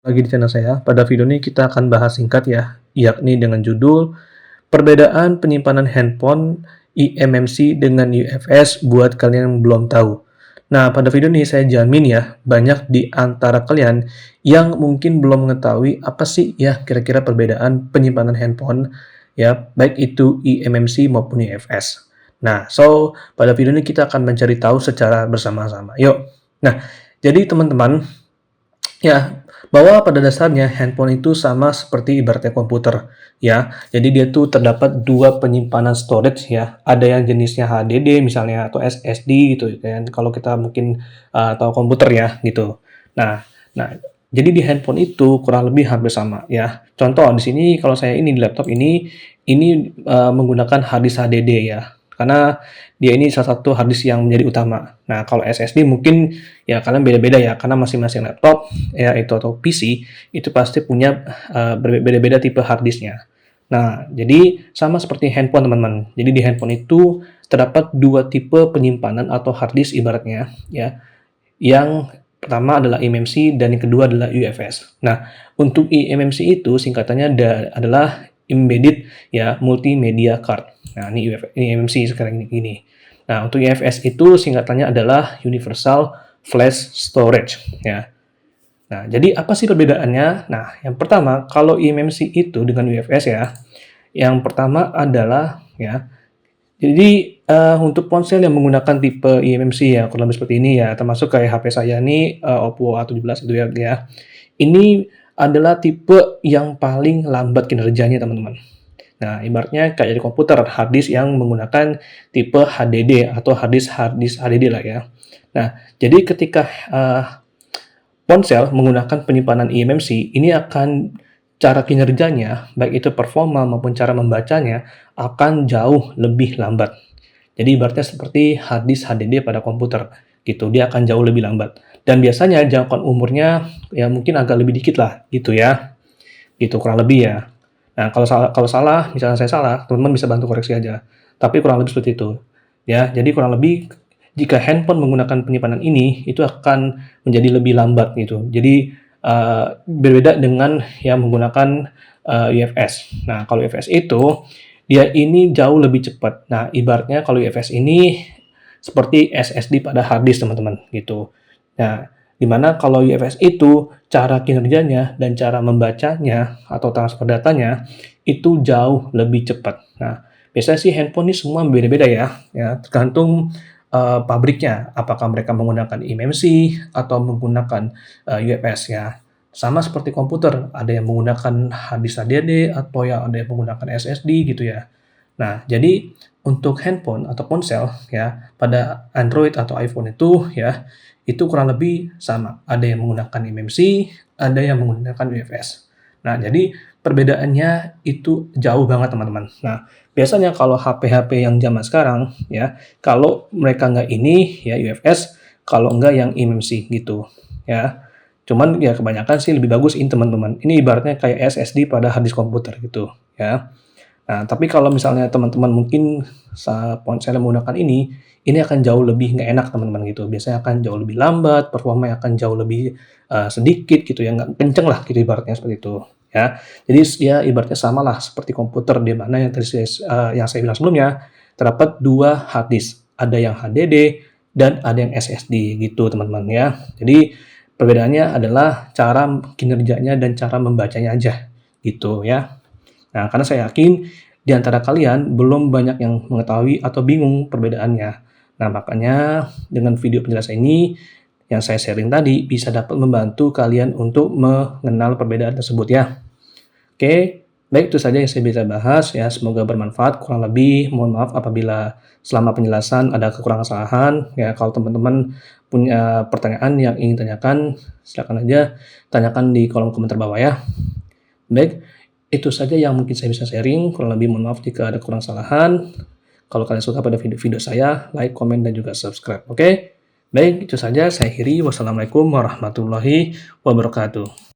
Lagi di channel saya. Pada video ini kita akan bahas singkat ya, yakni dengan judul perbedaan penyimpanan handphone eMMC dengan UFS buat kalian yang belum tahu. Nah, pada video ini saya jamin ya, banyak di antara kalian yang mungkin belum mengetahui apa sih ya kira-kira perbedaan penyimpanan handphone ya, baik itu eMMC maupun UFS. Nah, pada video ini kita akan mencari tahu secara bersama-sama. Yuk. Nah, jadi teman-teman, ya, bahwa pada dasarnya handphone itu sama seperti ibaratnya komputer, ya. Jadi dia tuh terdapat dua penyimpanan storage ya. Ada yang jenisnya HDD misalnya atau SSD gitu kan. Kalau kita mungkin tahu komputer ya gitu. Nah, jadi di handphone itu kurang lebih hampir sama ya. Contoh di sini kalau saya ini di laptop ini menggunakan hard disk HDD ya. Karena dia ini salah satu hard disk yang menjadi utama. Nah, kalau SSD mungkin ya kalian beda-beda ya, karena masing-masing laptop ya itu atau PC itu pasti punya beda-beda tipe hard disknya. Nah, jadi sama seperti handphone teman-teman. Jadi di handphone itu terdapat dua tipe penyimpanan atau hard disk ibaratnya ya. Yang pertama adalah eMMC dan yang kedua adalah UFS. Nah, untuk eMMC itu singkatannya adalah Embedded ya Multimedia Card. Nah, ini eMMC sekarang ini. Nah, untuk UFS itu singkatannya adalah Universal Flash Storage ya. Nah, jadi apa sih perbedaannya? Nah, yang pertama, kalau eMMC itu dengan UFS ya, yang pertama adalah ya, jadi untuk ponsel yang menggunakan tipe eMMC ya, kurang lebih seperti ini ya, termasuk kayak HP saya nih Oppo A17 itu ya. Ini adalah tipe yang paling lambat kinerjanya teman-teman. Nah, ibaratnya kayak di komputer, hard disk yang menggunakan tipe HDD atau hard disk HDD lah ya. Nah, jadi ketika ponsel menggunakan penyimpanan eMMC, ini akan cara kinerjanya, baik itu performa maupun cara membacanya, akan jauh lebih lambat. Jadi ibaratnya seperti hard disk HDD pada komputer, gitu. Dia akan jauh lebih lambat. Dan biasanya jangkauan umurnya ya mungkin agak lebih dikit lah, gitu ya. Gitu kurang lebih ya. Nah, kalau salah, misalnya saya salah, teman-teman bisa bantu koreksi aja. Tapi kurang lebih seperti itu. Ya, jadi kurang lebih jika handphone menggunakan penyimpanan ini, itu akan menjadi lebih lambat gitu. Jadi berbeda dengan yang menggunakan UFS. Nah, kalau UFS itu dia ini jauh lebih cepat. Nah, ibaratnya kalau UFS ini seperti SSD pada hard disk teman-teman gitu. Nah, dimana kalau UFS itu cara kinerjanya dan cara membacanya atau transfer datanya itu jauh lebih cepat. Nah, biasanya sih handphone ini semua beda-beda ya tergantung pabriknya, apakah mereka menggunakan eMMC atau menggunakan UFS ya. Sama seperti komputer, ada yang menggunakan hard disk HDD atau yang ada yang menggunakan SSD gitu ya. Nah, jadi untuk handphone atau ponsel ya pada Android atau iPhone itu ya itu kurang lebih sama. Ada yang menggunakan eMMC, ada yang menggunakan UFS. Nah, jadi perbedaannya itu jauh banget teman-teman. Nah, biasanya kalau HP-HP yang zaman sekarang ya, kalau mereka nggak ini ya UFS, kalau nggak yang eMMC gitu ya. Cuman ya kebanyakan sih lebih bagus ini teman-teman. Ini ibaratnya kayak SSD pada hard disk komputer gitu ya. Nah, tapi kalau misalnya teman-teman mungkin ponsel yang menggunakan ini akan jauh lebih nggak enak teman-teman gitu. Biasanya akan jauh lebih lambat, performa akan jauh lebih sedikit gitu ya, nggak kenceng lah gitu ibaratnya seperti itu ya. Jadi ya ibaratnya sama lah seperti komputer di mana yang tadi yang saya bilang sebelumnya terdapat dua hard disk, ada yang HDD dan ada yang SSD gitu teman-teman ya. Jadi perbedaannya adalah cara kinerjanya dan cara membacanya aja gitu ya. Nah, karena saya yakin di antara kalian belum banyak yang mengetahui atau bingung perbedaannya. Nah, makanya dengan video penjelasan ini yang saya sharing tadi bisa dapat membantu kalian untuk mengenal perbedaan tersebut ya. Oke, baik itu saja yang saya bisa bahas ya. Semoga bermanfaat. Kurang lebih mohon maaf apabila selama penjelasan ada kekurangan kesalahan ya. Kalau teman-teman punya pertanyaan yang ingin tanyakan, silakan aja tanyakan di kolom komentar bawah ya. Baik, itu saja yang mungkin saya bisa sharing. Kurang lebih mohon maaf jika ada kurang kesalahan. Kalau kalian suka pada video-video saya, like, komen, dan juga subscribe. Oke? Baik, itu saja. Saya akhiri. Wassalamualaikum warahmatullahi wabarakatuh.